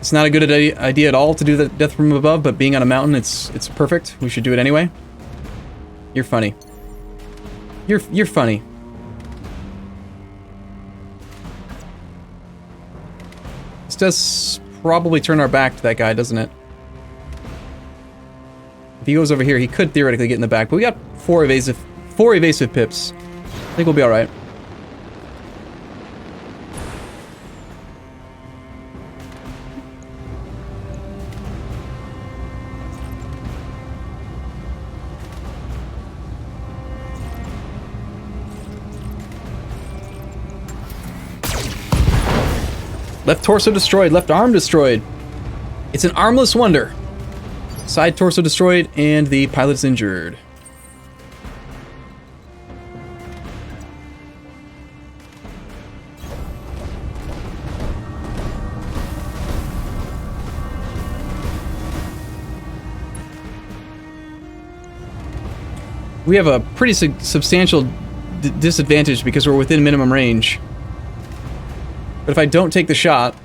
It's not a good idea at all to do the death from above, but being on a mountain, it's perfect. We should do it anyway. You're funny. You're funny. This does probably turn our back to that guy, doesn't it? If he goes over here, he could theoretically get in the back, but we got four evasive pips. I think we'll be all right. Left torso destroyed, left arm destroyed. It's an armless wonder. Side torso destroyed, and the pilot's injured. We have a pretty substantial disadvantage because we're within minimum range. But if I don't take the shot...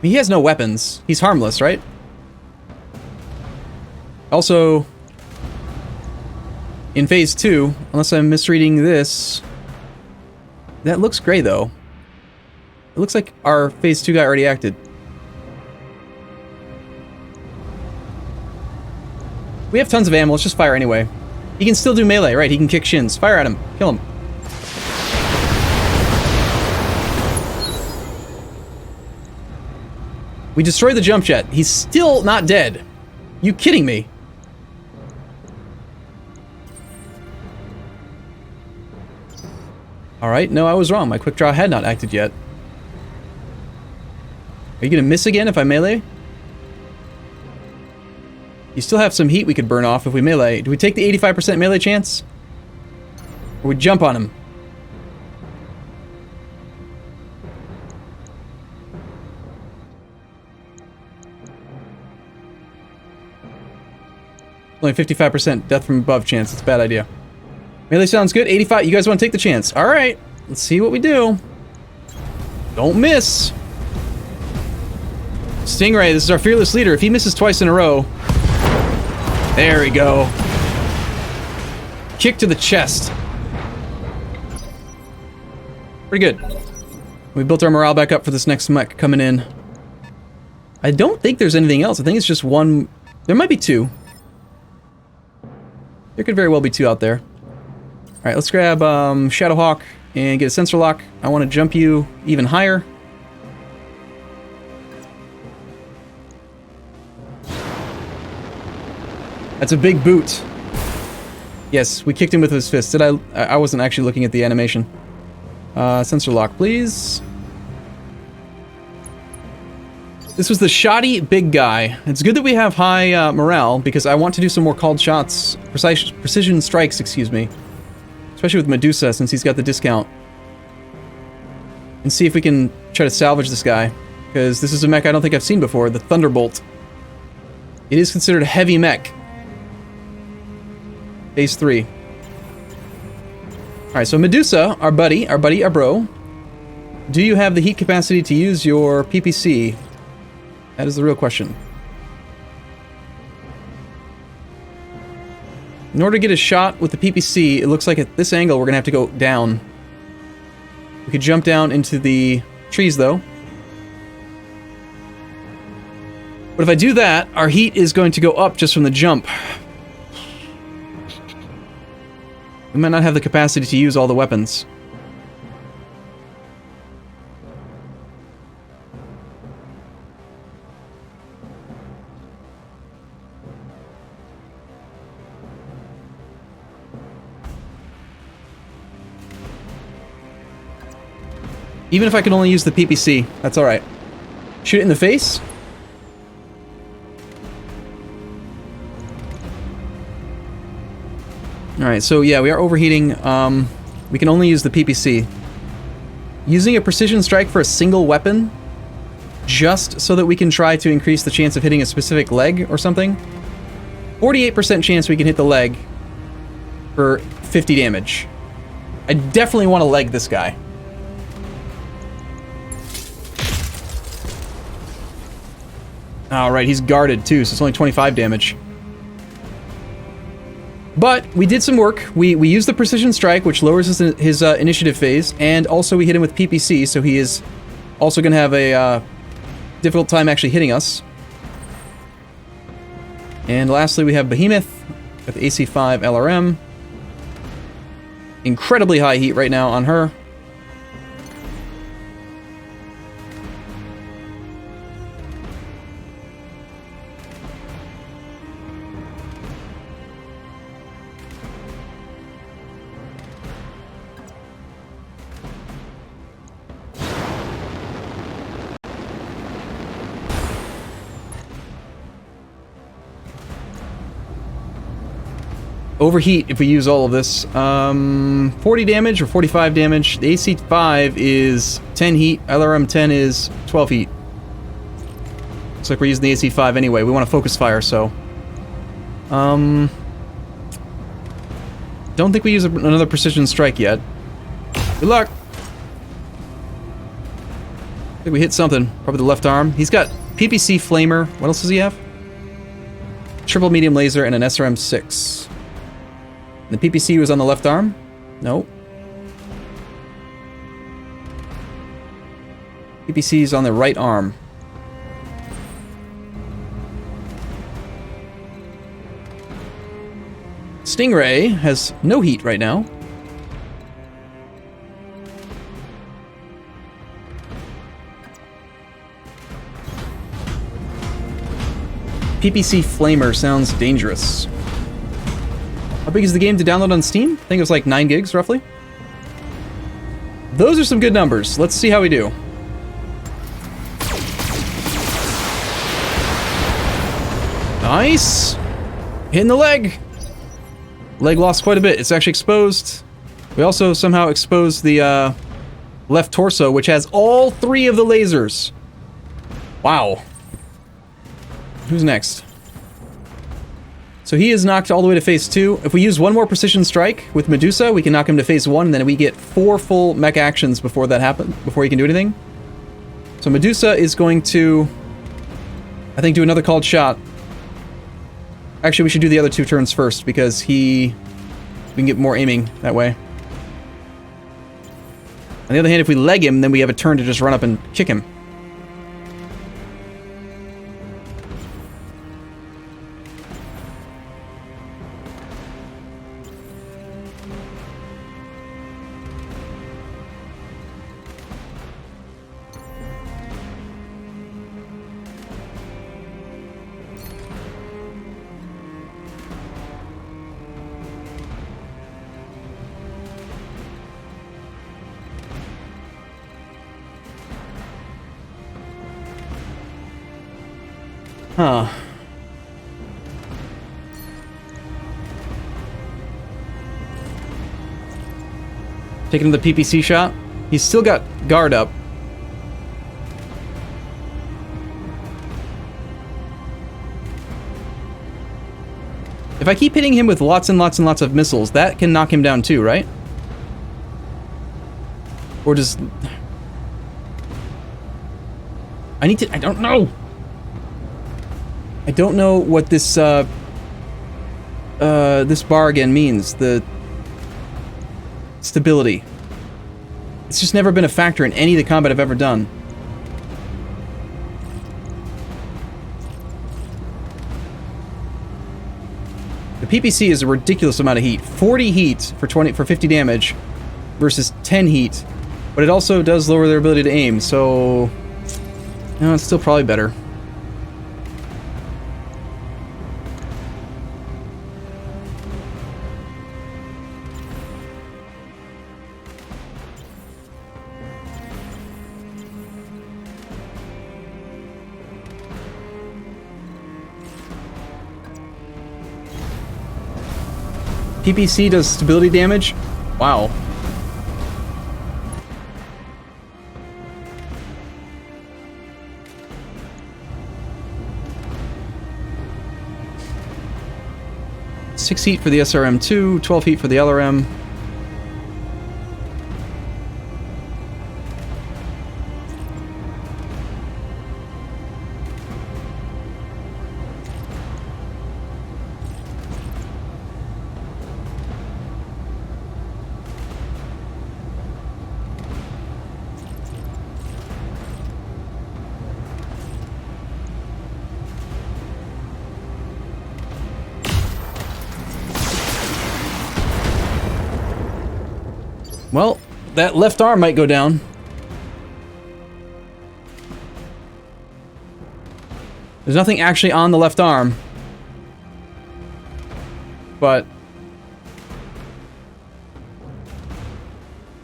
he has no weapons. He's harmless, right? Also, in phase 2, unless I'm misreading this... that looks gray, though. It looks like our phase 2 guy already acted. We have tons of ammo. Let's just fire anyway. He can still do melee, right? He can kick shins. Fire at him. Kill him. We destroyed the jump jet. He's still not dead. You kidding me? Alright, no, I was wrong. My quick draw had not acted yet. Are you gonna miss again if I melee? You still have some heat we could burn off if we melee. Do we take the 85% melee chance? Or we jump on him? Only 55% death from above chance. It's a bad idea. Melee sounds good. 85. You guys want to take the chance? All right. Let's see what we do. Don't miss. Stingray, this is our fearless leader. If he misses twice in a row... there we go. Kick to the chest. Pretty good. We built our morale back up for this next mech coming in. I don't think there's anything else. I think it's just one... there might be two. There could very well be two out there. Alright, let's grab Shadowhawk and get a sensor lock. I want to jump you even higher. That's a big boot. Yes, we kicked him with his fist. Did I wasn't actually looking at the animation. Sensor lock, please. This was the shoddy big guy. It's good that we have high morale, because I want to do some more called shots, precision strikes, excuse me. Especially with Medusa, since he's got the discount. And see if we can try to salvage this guy. Because this is a mech I don't think I've seen before, the Thunderbolt. It is considered a heavy mech. Phase 3. Alright, so Medusa, our bro. Do you have the heat capacity to use your PPC? That is the real question. In order to get a shot with the PPC, it looks like at this angle we're going to have to go down. We could jump down into the trees, though. But if I do that, our heat is going to go up just from the jump. We might not have the capacity to use all the weapons. Even if I can only use the PPC, that's alright. Shoot it in the face? Alright, so yeah, we are overheating. We can only use the PPC. Using a precision strike for a single weapon, just so that we can try to increase the chance of hitting a specific leg or something. 48% chance we can hit the leg for 50 damage. I definitely want to leg this guy. Alright, he's guarded too, so it's only 25 damage. But we did some work. We used the Precision Strike, which lowers his initiative phase, and also we hit him with PPC, so he is also going to have a difficult time actually hitting us. And lastly, we have Behemoth with AC5 LRM. Incredibly high heat right now on her. Overheat if we use all of this. 40 damage or 45 damage. The AC5 is 10 heat. LRM 10 is 12 heat. Looks like we're using the AC5 anyway. We want to focus fire, so... don't think we use another Precision Strike yet. Good luck! I think we hit something. Probably the left arm. He's got PPC Flamer. What else does he have? Triple Medium Laser and an SRM 6. The PPC was on the left arm? Nope. PPC is on the right arm. Stingray has no heat right now. PPC Flamer sounds dangerous. How big is the game to download on Steam? I think it was like 9 gigs, roughly. Those are some good numbers. Let's see how we do. Nice! Hitting the leg! Leg lost quite a bit. It's actually exposed. We also somehow exposed the left torso, which has all 3 of the lasers. Wow. Who's next? So he is knocked all the way to phase 2. If we use one more Precision Strike with Medusa, we can knock him to phase 1, and then we get 4 full mech actions before that happens, before he can do anything. So Medusa is going to, I think, do another called shot. Actually, we should do the other 2 turns first, because we can get more aiming that way. On the other hand, if we leg him, then we have a turn to just run up and kick him. Huh. Taking the PPC shot. He's still got guard up. If I keep hitting him with lots and lots and lots of missiles, that can knock him down too, right? Or does... I don't know! I don't know what this, this bar again means. The stability. It's just never been a factor in any of the combat I've ever done. The PPC is a ridiculous amount of heat. 40 heat for 50 damage versus 10 heat, but it also does lower their ability to aim, so... No, it's still probably better. PPC does stability damage? Wow. Six heat for the SRM2, 12 heat for the LRM. Well, that left arm might go down. There's nothing actually on the left arm. But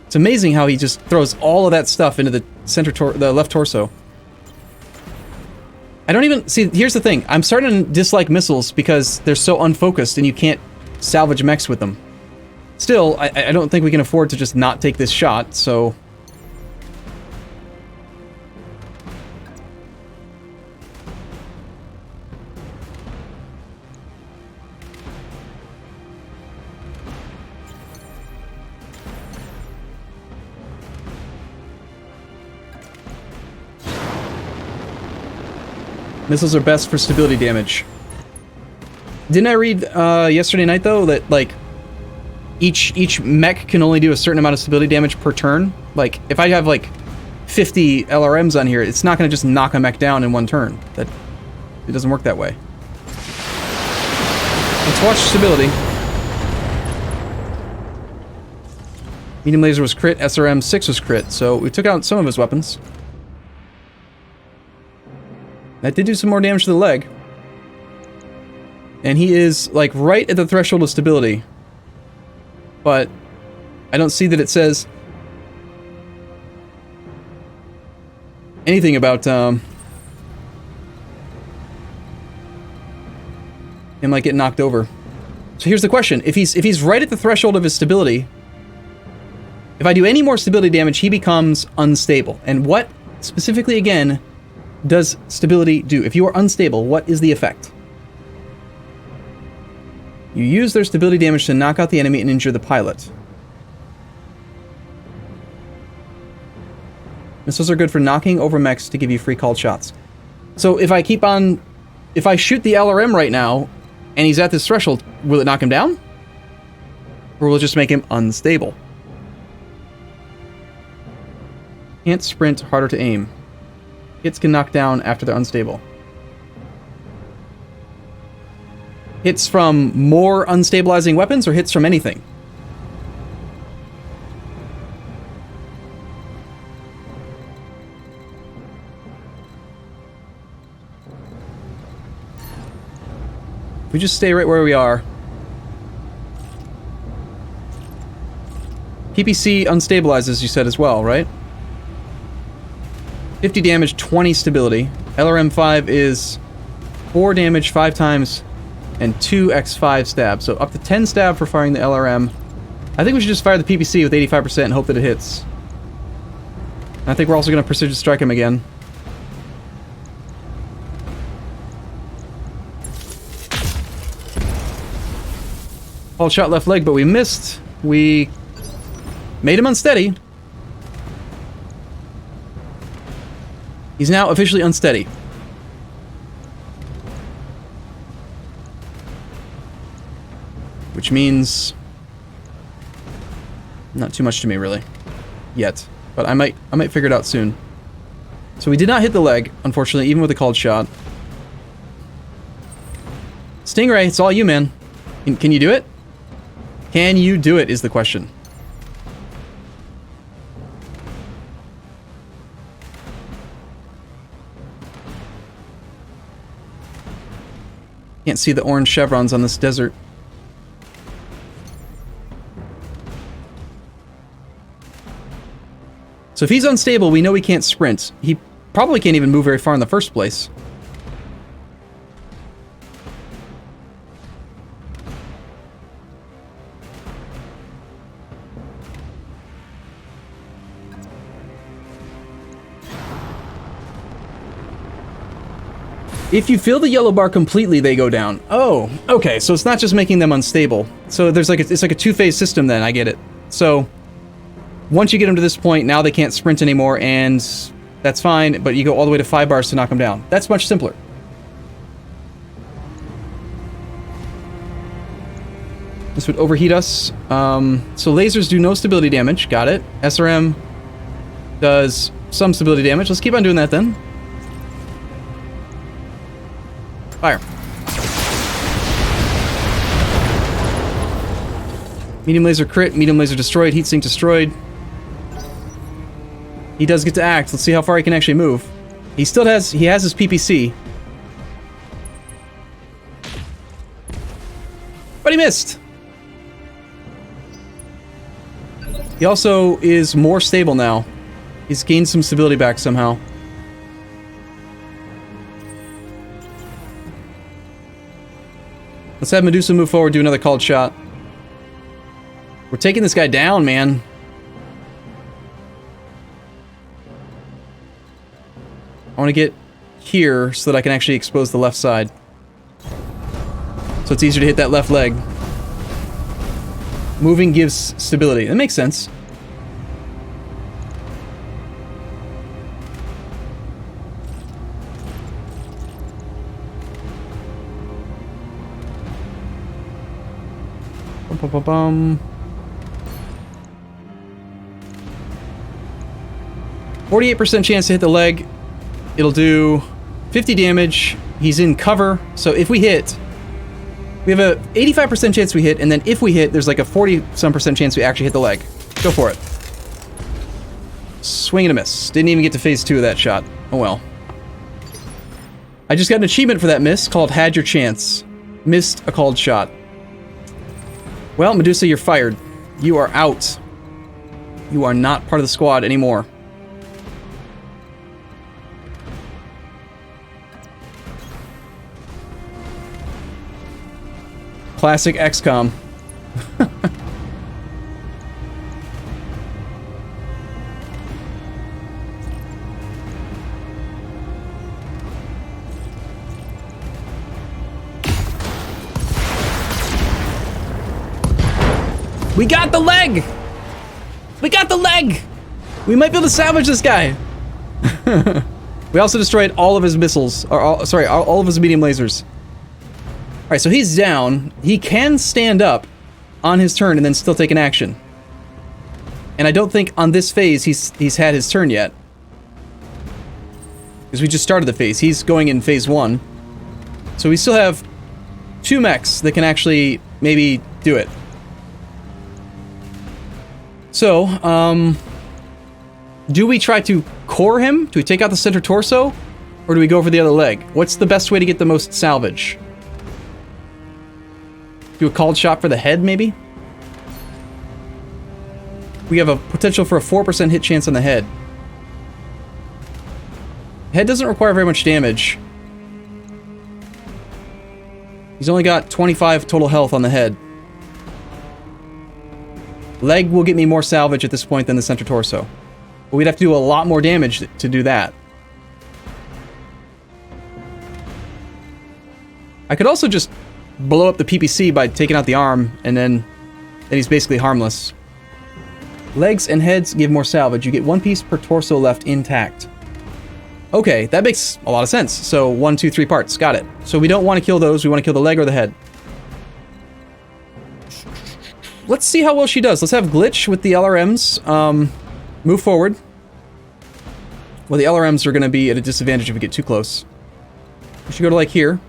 it's amazing how he just throws all of that stuff into the the left torso. I don't even see. Here's the thing. I'm starting to dislike missiles because they're so unfocused and you can't salvage mechs with them. Still, I don't think we can afford to just not take this shot, so... Missiles are best for stability damage. Didn't I read yesterday night, though, that, like, each mech can only do a certain amount of stability damage per turn? Like, if I have, like, 50 LRMs on here, it's not going to just knock a mech down in one turn. It doesn't work that way. Let's watch stability. Medium laser was crit, SRM 6 was crit, so we took out some of his weapons. That did do some more damage to the leg. And he is, like, right at the threshold of stability. But I don't see that it says anything about him, like, getting knocked over. So here's the question. If he's right at the threshold of his stability, if I do any more stability damage, he becomes unstable. And what, specifically again, does stability do? If you are unstable, what is the effect? You use their stability damage to knock out the enemy and injure the pilot. Missiles are good for knocking over mechs to give you free called shots. So if I shoot the LRM right now, and he's at this threshold, will it knock him down? Or will it just make him unstable? Can't sprint, harder to aim. Hits can knock down after they're unstable. Hits from more unstabilizing weapons or hits from anything? We just stay right where we are. PPC unstabilizes, you said as well, right? 50 damage, 20 stability. LRM-5 is 4 damage 5 times and 2x5 stab. So up to 10 stab for firing the LRM. I think we should just fire the PPC with 85% and hope that it hits. I think we're also going to precision strike him again. Called shot left leg, but we missed. We made him unsteady. He's now officially unsteady. Which means not too much to me, really, yet. But I might figure it out soon. So we did not hit the leg, unfortunately, even with a called shot. Stingray, it's all you, man. Can you do it? Can you do it is the question. Can't see the orange chevrons on this desert. So if he's unstable, we know he can't sprint. He probably can't even move very far in the first place. If you fill the yellow bar completely, they go down. Oh, okay, so it's not just making them unstable. So there's like it's like a two-phase system then, I get it. So once you get them to this point, now they can't sprint anymore, and that's fine, but you go all the way to 5 bars to knock them down. That's much simpler. This would overheat us. So lasers do no stability damage, got it. SRM does some stability damage. Let's keep on doing that then. Fire. Medium laser crit, medium laser destroyed, heatsink destroyed. He does get to act. Let's see how far he can actually move. He still has, he has his PPC. But he missed. He also is more stable now. He's gained some stability back somehow. Let's have Medusa move forward, do another called shot. We're taking this guy down, man. I want to get here so that I can actually expose the left side. So it's easier to hit that left leg. Moving gives stability. That makes sense. Bum, bum, bum, bum. 48% chance to hit the leg. It'll do 50 damage. He's in cover, so if we hit, we have a 85% chance we hit, and then if we hit, there's like a 40-some% chance we actually hit the leg. Go for it. Swing and a miss. Didn't even get to phase 2 of that shot. Oh well. I just got an achievement for that miss called Had Your Chance. Missed a called shot. Well, Medusa, you're fired. You are out. You are not part of the squad anymore. Classic XCOM. We got the leg! We got the leg! We might be able to salvage this guy. We also destroyed all of his missiles, or all of his medium lasers. Alright, so he's down. He can stand up on his turn and then still take an action. And I don't think on this phase he's had his turn yet. Because we just started the phase. He's going in phase 1. So we still have 2 mechs that can actually maybe do it. So, do we try to core him? Do we take out the center torso? Or do we go for the other leg? What's the best way to get the most salvage? Do a called shot for the head, maybe? We have a potential for a 4% hit chance on the head. Head doesn't require very much damage. He's only got 25 total health on the head. Leg will get me more salvage at this point than the center torso. But we'd have to do a lot more damage to do that. I could also just blow up the PPC by taking out the arm, and then he's basically harmless. Legs and heads give more salvage. You get 1 piece per torso left intact. Okay, that makes a lot of sense. So 1, 2, 3 parts. Got it. So we don't want to kill those. We want to kill the leg or the head. Let's see how well she does. Let's have Glitch with the LRMs. Move forward. Well, the LRMs are going to be at a disadvantage if we get too close. We should go to like here.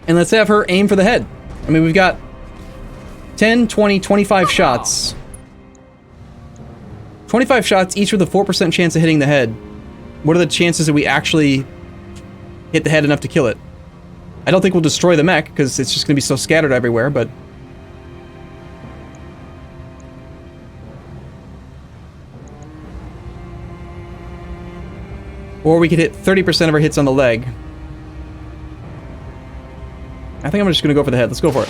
And let's have her aim for the head. I mean, we've got 10, 20, 25 shots. 25 shots, each with a 4% chance of hitting the head. What are the chances that we actually hit the head enough to kill it? I don't think we'll destroy the mech, because it's just going to be so scattered everywhere, but... Or we could hit 30% of our hits on the leg. I think I'm just going to go for the head. Let's go for it.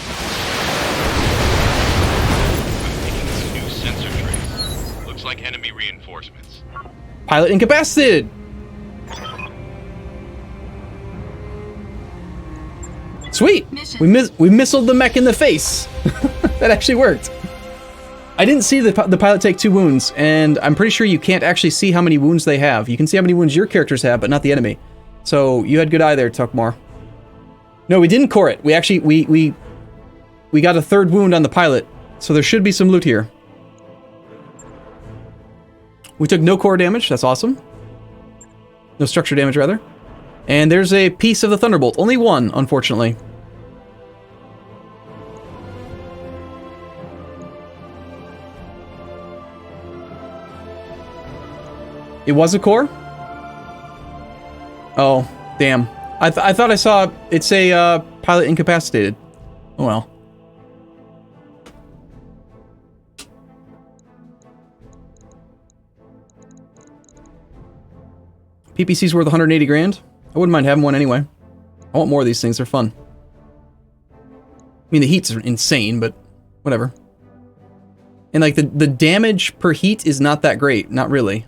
I'm taking some new sensor trace. Looks like enemy reinforcements. Pilot incapacitated! Sweet! We missiled the mech in the face! That actually worked. I didn't see the pilot take 2 wounds, and I'm pretty sure you can't actually see how many wounds they have. You can see how many wounds your characters have, but not the enemy. So, you had good eye there, Tuckmore. No, we didn't core it. We actually, we got a 3rd wound on the pilot, so there should be some loot here. We took no core damage, that's awesome. No structure damage, rather. And there's a piece of the Thunderbolt. Only 1, unfortunately. It was a core? Oh, damn. I thought I saw it say pilot incapacitated. Oh well. PPC's worth 180 grand. I wouldn't mind having one anyway. I want more of these things, they're fun. I mean, the heats are insane, but whatever. And like the damage per heat is not that great, not really.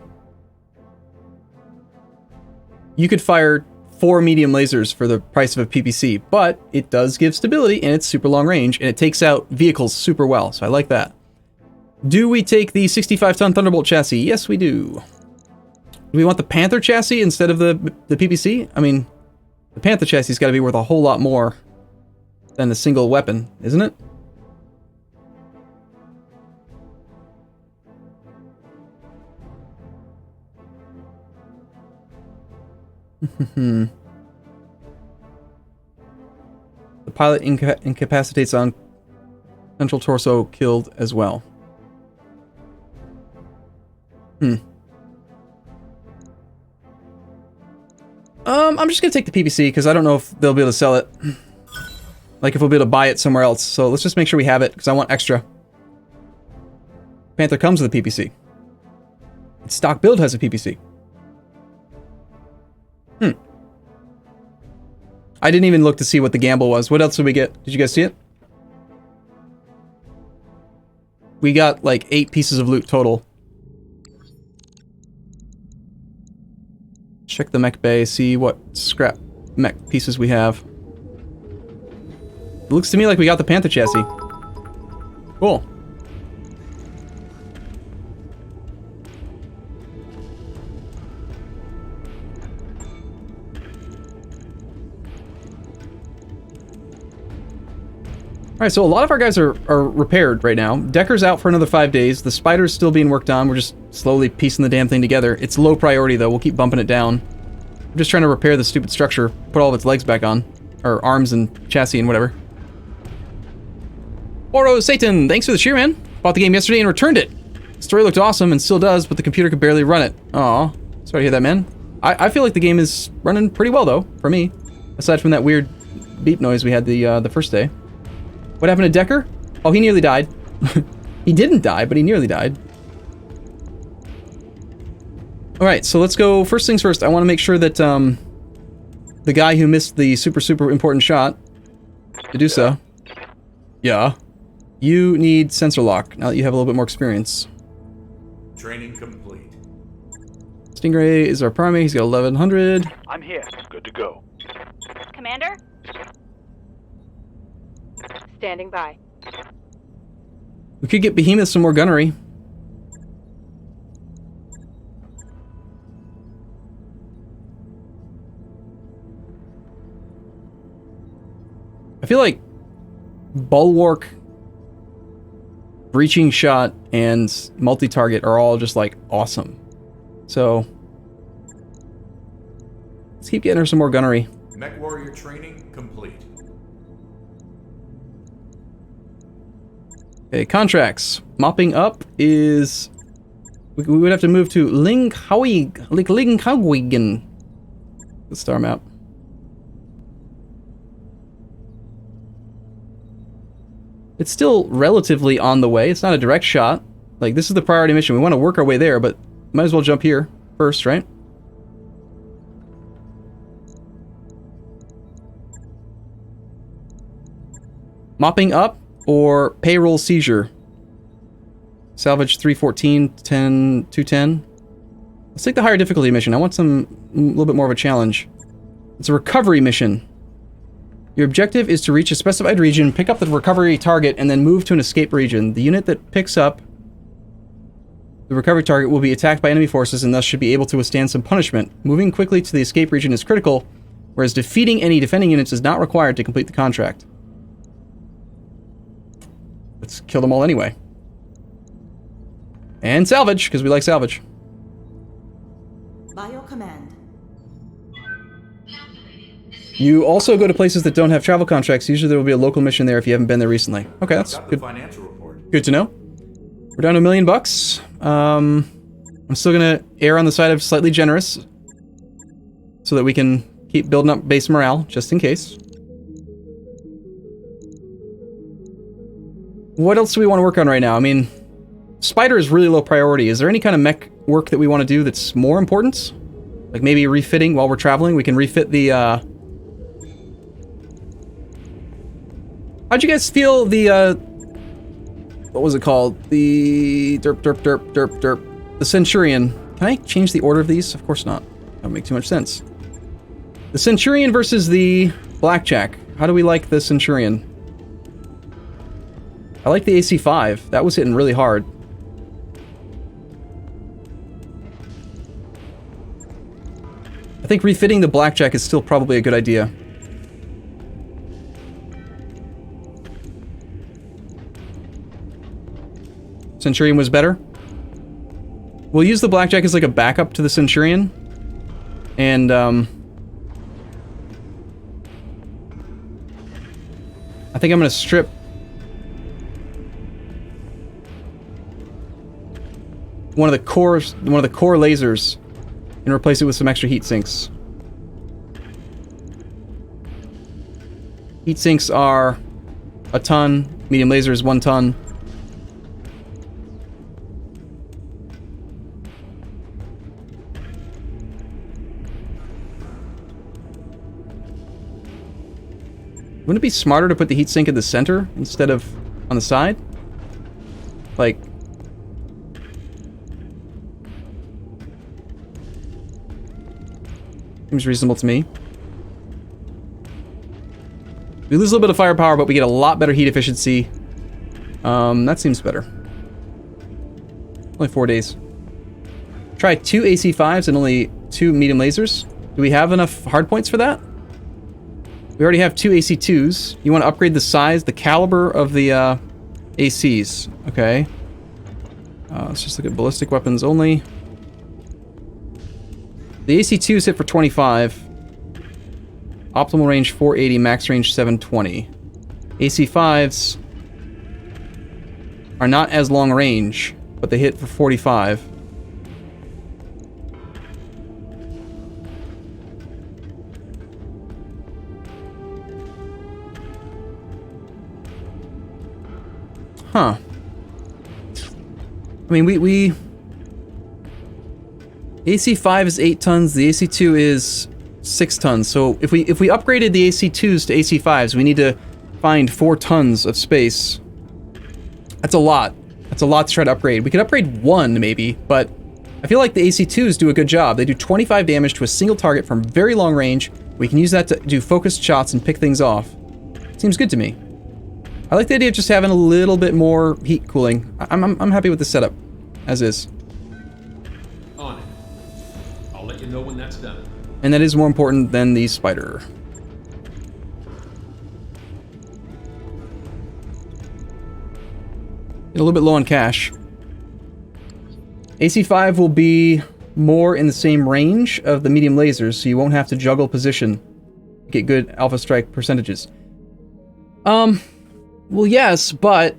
You could fire 4 medium lasers for the price of a PPC, but it does give stability and it's super long range and it takes out vehicles super well, so I like that. Do we take the 65-ton Thunderbolt chassis? Yes, we do. Do we want the Panther chassis instead of the PPC? I mean, the Panther chassis's got to be worth a whole lot more than the single weapon, isn't it? The pilot incapacitates on central torso killed as well. I'm just gonna take the PPC because I don't know if they'll be able to sell it. Like if we'll be able to buy it somewhere else. So let's just make sure we have it because I want extra. Panther comes with a PPC. Its stock build has a PPC. I didn't even look to see what the gamble was. What else did we get? Did you guys see it? We got like 8 pieces of loot total. Check the mech bay, see what scrap mech pieces we have. It looks to me like we got the Panther chassis. Cool. Alright, so a lot of our guys are repaired right now. Decker's out for another 5 days. The Spider's still being worked on. We're just slowly piecing the damn thing together. It's low priority, though. We'll keep bumping it down. I'm just trying to repair the stupid structure. Put all of its legs back on. Or arms and chassis and whatever. Oro Satan, thanks for the cheer, man. Bought the game yesterday and returned it. The story looked awesome and still does, but the computer could barely run it. Aw, sorry to hear that, man. I feel like the game is running pretty well, though, for me. Aside from that weird beep noise we had the first day. What happened to Decker? Oh, he nearly died. He didn't die, but he nearly died. Alright, so let's go. First things first, I want to make sure that the guy who missed the super important shot, Medusa. Yeah. You need sensor lock, now that you have a little bit more experience. Training complete. Stingray is our primate, he's got 1100. I'm here. Good to go. Commander? Standing by. We could get Behemoth some more gunnery. I feel like Bulwark, Breaching Shot, and Multi-Target are all just like awesome. So let's keep getting her some more gunnery. Mech warrior training complete. Okay, contracts. Mopping up is... We would have to move to Linghaogen. The star map. It's still relatively on the way. It's not a direct shot. Like, this is the priority mission. We want to work our way there, but might as well jump here first, right? Mopping up or payroll seizure. Salvage 314, 10, 210. Let's take the higher difficulty mission. I want a little bit more of a challenge. It's a recovery mission. Your objective is to reach a specified region, pick up the recovery target, and then move to an escape region. The unit that picks up the recovery target will be attacked by enemy forces and thus should be able to withstand some punishment. Moving quickly to the escape region is critical, whereas defeating any defending units is not required to complete the contract. Let's kill them all anyway. And salvage, because we like salvage. Bio command. You also go to places that don't have travel contracts. Usually there will be a local mission there if you haven't been there recently. Okay, that's Got the good. financial report. Good to know. We're down to $1 million. I'm still gonna err on the side of slightly generous so that we can keep building up base morale, just in case. What else do we want to work on right now? I mean, Spider is really low priority. Is there any kind of mech work that we want to do that's more important? Like maybe refitting while we're traveling? We can refit the, How'd you guys feel the, what was it called? The the Centurion. Can I change the order of these? Of course not. That would make too much sense. The Centurion versus the Blackjack. How do we like the Centurion? I like the AC-5. That was hitting really hard. I think refitting the Blackjack is still probably a good idea. Centurion was better. We'll use the Blackjack as like a backup to the Centurion. And, I think I'm gonna strip one of the core lasers and replace it with some extra heat sinks. Heat sinks are a ton, medium laser is 1 ton. Wouldn't it be smarter to put the heatsink in the center instead of on the side? Like... seems reasonable to me. We lose a little bit of firepower, but we get a lot better heat efficiency. That seems better. Only 4 days. Try 2 AC-5s and only 2 medium lasers. Do we have enough hardpoints for that? We already have 2 AC-2s. You want to upgrade the size, the caliber of the ACs. Okay. Let's just look at ballistic weapons only. The AC-2s hit for 25. Optimal range 480, max range 720. AC-5s are not as long range, but they hit for 45. Huh. I mean, we AC-5 is 8 tons, the AC-2 is 6 tons. So if we upgraded the AC-2s to AC-5s, we need to find 4 tons of space. That's a lot. That's a lot to try to upgrade. We could upgrade 1 maybe, but I feel like the AC-2s do a good job. They do 25 damage to a single target from very long range. We can use that to do focused shots and pick things off. Seems good to me. I like the idea of just having a little bit more heat cooling. I'm happy with the setup, as is. On it. I'll let you know when that's done. And that is more important than the Spider. Get a little bit low on cash. AC-5 will be more in the same range of the medium lasers, so you won't have to juggle position. Get good alpha strike percentages. Well, yes, but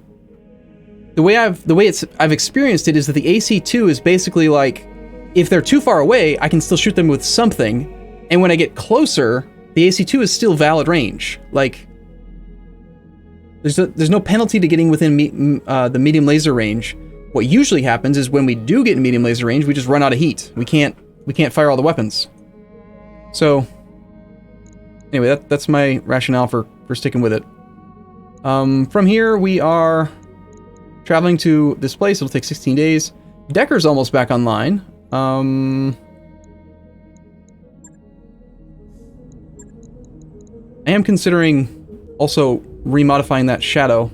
the way I've experienced it is that the AC-2 is basically like, if they're too far away, I can still shoot them with something, and when I get closer, the AC-2 is still valid range. Like, there's no penalty to getting within the medium laser range. What usually happens is when we do get in medium laser range, we just run out of heat. We can't fire all the weapons. So, anyway, that's my rationale for sticking with it. From here, we are traveling to this place. It'll take 16 days. Decker's almost back online. I am considering also remodifying that Shadowhawk.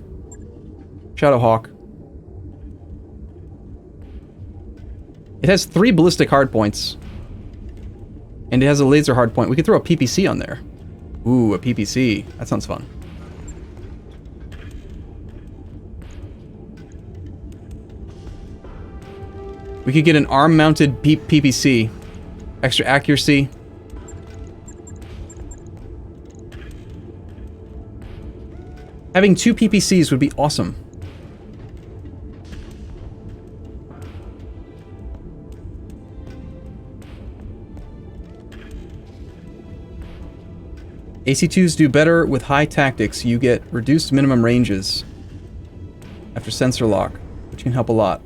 It has 3 ballistic hardpoints. And it has a laser hardpoint. We could throw a PPC on there. Ooh, a PPC. That sounds fun. We could get an arm-mounted PPC. Extra accuracy. Having 2 PPCs would be awesome. AC2s do better with high tactics. You get reduced minimum ranges after sensor lock, which can help a lot.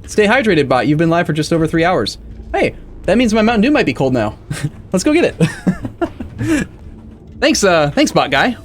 Stay hydrated, bot. You've been live for just over 3 hours. Hey, that means my Mountain Dew might be cold now. Let's go get it. Thanks, bot guy.